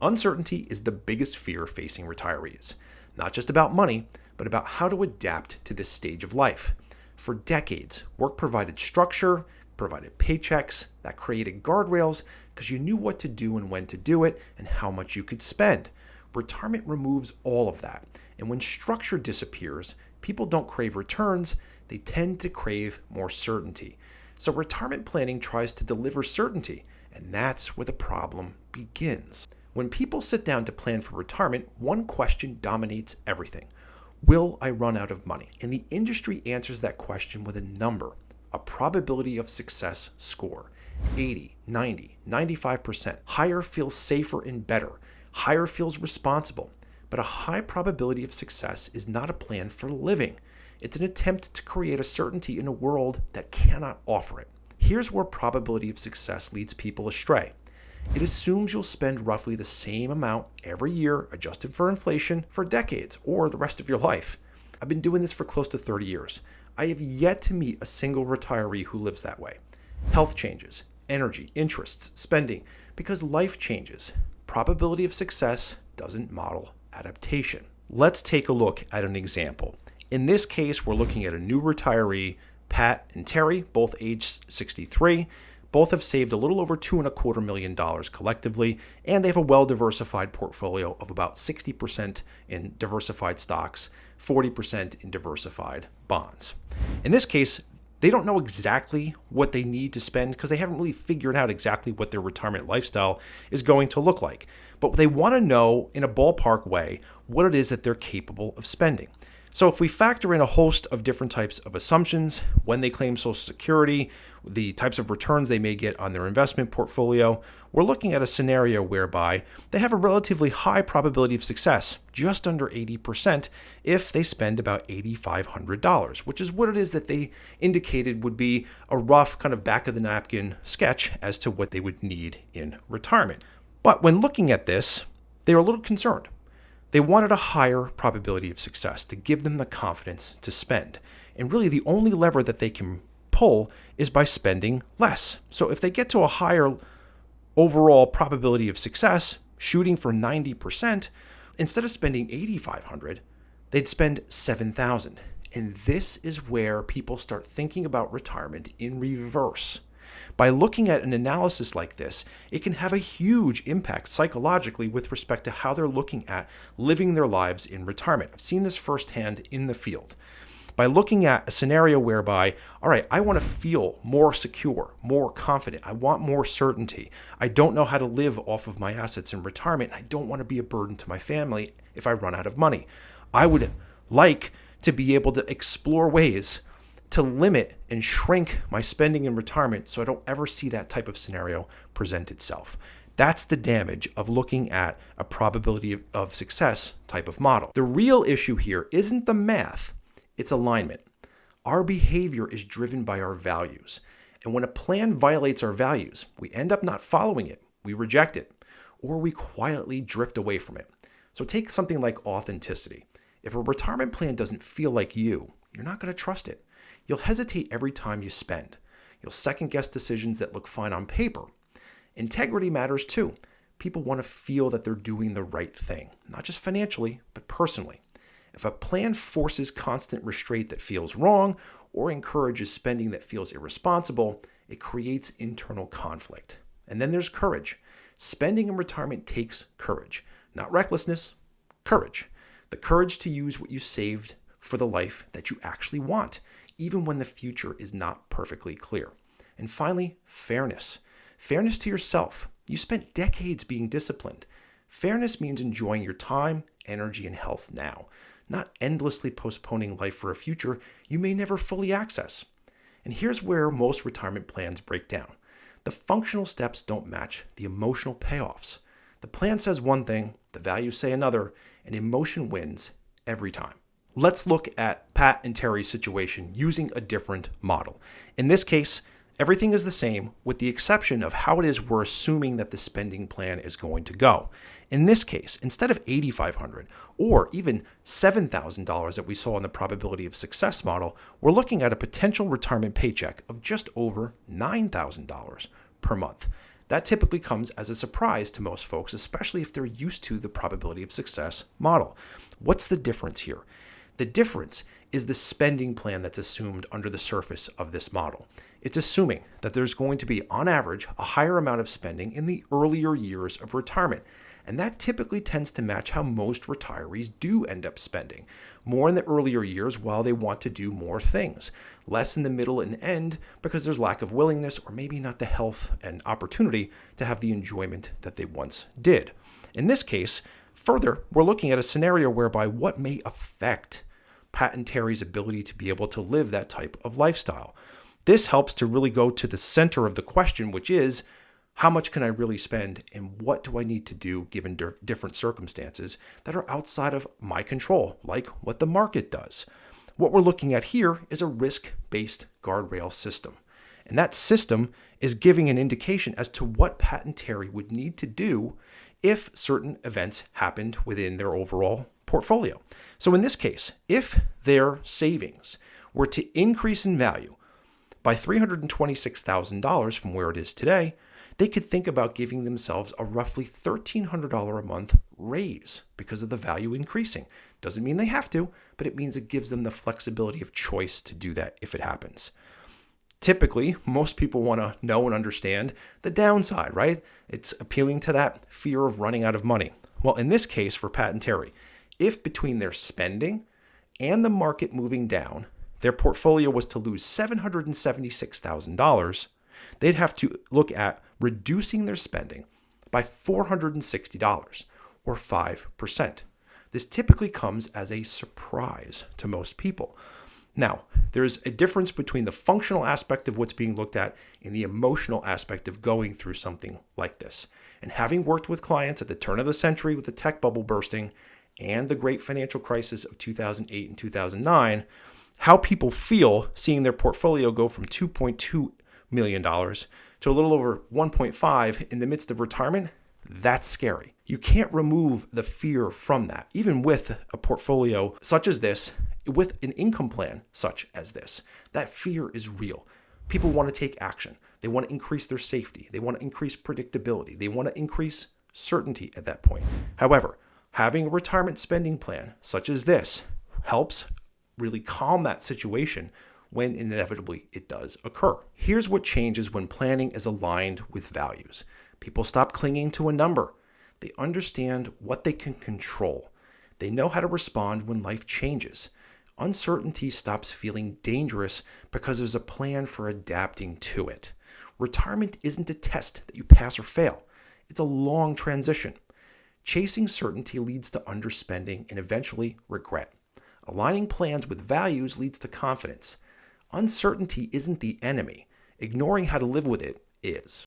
Uncertainty is the biggest fear facing retirees, not just about money, but about how to adapt to this stage of life. For decades, work provided structure, provided paychecks that created guardrails because you knew what to do and when to do it and how much you could spend. Retirement removes all of that. And when structure disappears, people don't crave returns, they tend to crave more certainty. So retirement planning tries to deliver certainty, and that's where the problem begins. When people sit down to plan for retirement, one question dominates everything. Will I run out of money? And the industry answers that question with a number, a probability of success score. 80, 90, 95%. Higher feels safer and better. Higher feels responsible. But a high probability of success is not a plan for living. It's an attempt to create a certainty in a world that cannot offer it. Here's where probability of success leads people astray. It assumes you'll spend roughly the same amount every year, adjusted for inflation, for decades or the rest of your life. I've been doing this for close to 30 years. I have yet to meet a single retiree who lives that way. Health changes, energy, interests, spending, because life changes. Probability of success doesn't model adaptation. Let's take a look at an example. In this case, we're looking at a new retiree, Pat and Terry, both aged 63. Both have saved a little over $2.25 million collectively, and they have a well-diversified portfolio of about 60% in diversified stocks, 40% in diversified bonds. In this case, they don't know exactly what they need to spend because they haven't really figured out exactly what their retirement lifestyle is going to look like. But they want to know in a ballpark way what it is that they're capable of spending. So if we factor in a host of different types of assumptions, when they claim Social Security, the types of returns they may get on their investment portfolio, we're looking at a scenario whereby they have a relatively high probability of success, just under 80%, if they spend about $8,500, which is what it is that they indicated would be a rough kind of back of the napkin sketch as to what they would need in retirement. But when looking at this, they were a little concerned. They wanted a higher probability of success to give them the confidence to spend. And really the only lever that they can pull is by spending less. So if they get to a higher overall probability of success, shooting for 90%, instead of spending $8,500, they'd spend $7,000. And this is where people start thinking about retirement in reverse. By looking at an analysis like this, it can have a huge impact psychologically with respect to how they're looking at living their lives in retirement. I've seen this firsthand in the field. By looking at a scenario whereby, all right, I want to feel more secure, more confident. I want more certainty. I don't know how to live off of my assets in retirement. I don't want to be a burden to my family if I run out of money. I would like to be able to explore ways to limit and shrink my spending in retirement so I don't ever see that type of scenario present itself. That's the damage of looking at a probability of success type of model. The real issue here isn't the math, it's alignment. Our behavior is driven by our values. And when a plan violates our values, we end up not following it, we reject it, or we quietly drift away from it. So take something like authenticity. If a retirement plan doesn't feel like you're not going to trust it. You'll hesitate every time you spend. You'll second-guess decisions that look fine on paper. Integrity matters too. People want to feel that they're doing the right thing, not just financially, but personally. If a plan forces constant restraint that feels wrong or encourages spending that feels irresponsible, it creates internal conflict. And then there's courage. Spending in retirement takes courage, not recklessness, courage. The courage to use what you saved for the life that you actually want, even when the future is not perfectly clear. And finally, fairness. Fairness to yourself. You spent decades being disciplined. Fairness means enjoying your time, energy, and health now, not endlessly postponing life for a future you may never fully access. And here's where most retirement plans break down. The functional steps don't match the emotional payoffs. The plan says one thing, the values say another, and emotion wins every time. Let's look at Pat and Terry's situation using a different model. In this case, everything is the same with the exception of how it is we're assuming that the spending plan is going to go. In this case, instead of $8,500 or even $7,000 that we saw in the probability of success model, we're looking at a potential retirement paycheck of just over $9,000 per month. That typically comes as a surprise to most folks, especially if they're used to the probability of success model. What's the difference here? The difference is the spending plan that's assumed under the surface of this model. It's assuming that there's going to be, on average, a higher amount of spending in the earlier years of retirement. And that typically tends to match how most retirees do end up spending. More in the earlier years while they want to do more things. Less in the middle and end because there's lack of willingness or maybe not the health and opportunity to have the enjoyment that they once did. In this case, further, we're looking at a scenario whereby what may affect Patentary's ability to be able to live that type of lifestyle. This helps to really go to the center of the question, which is, how much can I really spend and what do I need to do given different circumstances that are outside of my control, like what the market does? What we're looking at here is a risk-based guardrail system. And that system is giving an indication as to what Patentary would need to do if certain events happened within their overall portfolio. So in this case, if their savings were to increase in value by $326,000 from where it is today, they could think about giving themselves a roughly $1,300 a month raise because of the value increasing. Doesn't mean they have to, but it means it gives them the flexibility of choice to do that if it happens. Typically, most people want to know and understand the downside, right? It's appealing to that fear of running out of money. Well, in this case for Patentary, if between their spending and the market moving down, their portfolio was to lose $776,000, they'd have to look at reducing their spending by $460 or 5%. This typically comes as a surprise to most people. Now, there's a difference between the functional aspect of what's being looked at and the emotional aspect of going through something like this. And having worked with clients at the turn of the century with the tech bubble bursting and the great financial crisis of 2008 and 2009, how people feel seeing their portfolio go from $2.2 million to a little over 1.5 in the midst of retirement, that's scary. You can't remove the fear from that, even with a portfolio such as this, with an income plan such as this. That fear is real. People want to take action. They want to increase their safety. They want to increase predictability. They want to increase certainty at that point. However, having a retirement spending plan such as this helps really calm that situation when inevitably it does occur. Here's what changes when planning is aligned with values. People stop clinging to a number. They understand what they can control. They know how to respond when life changes. Uncertainty stops feeling dangerous because there's a plan for adapting to it. Retirement isn't a test that you pass or fail. It's a long transition. Chasing certainty leads to underspending and eventually regret. Aligning plans with values leads to confidence. Uncertainty isn't the enemy. Ignoring how to live with it is.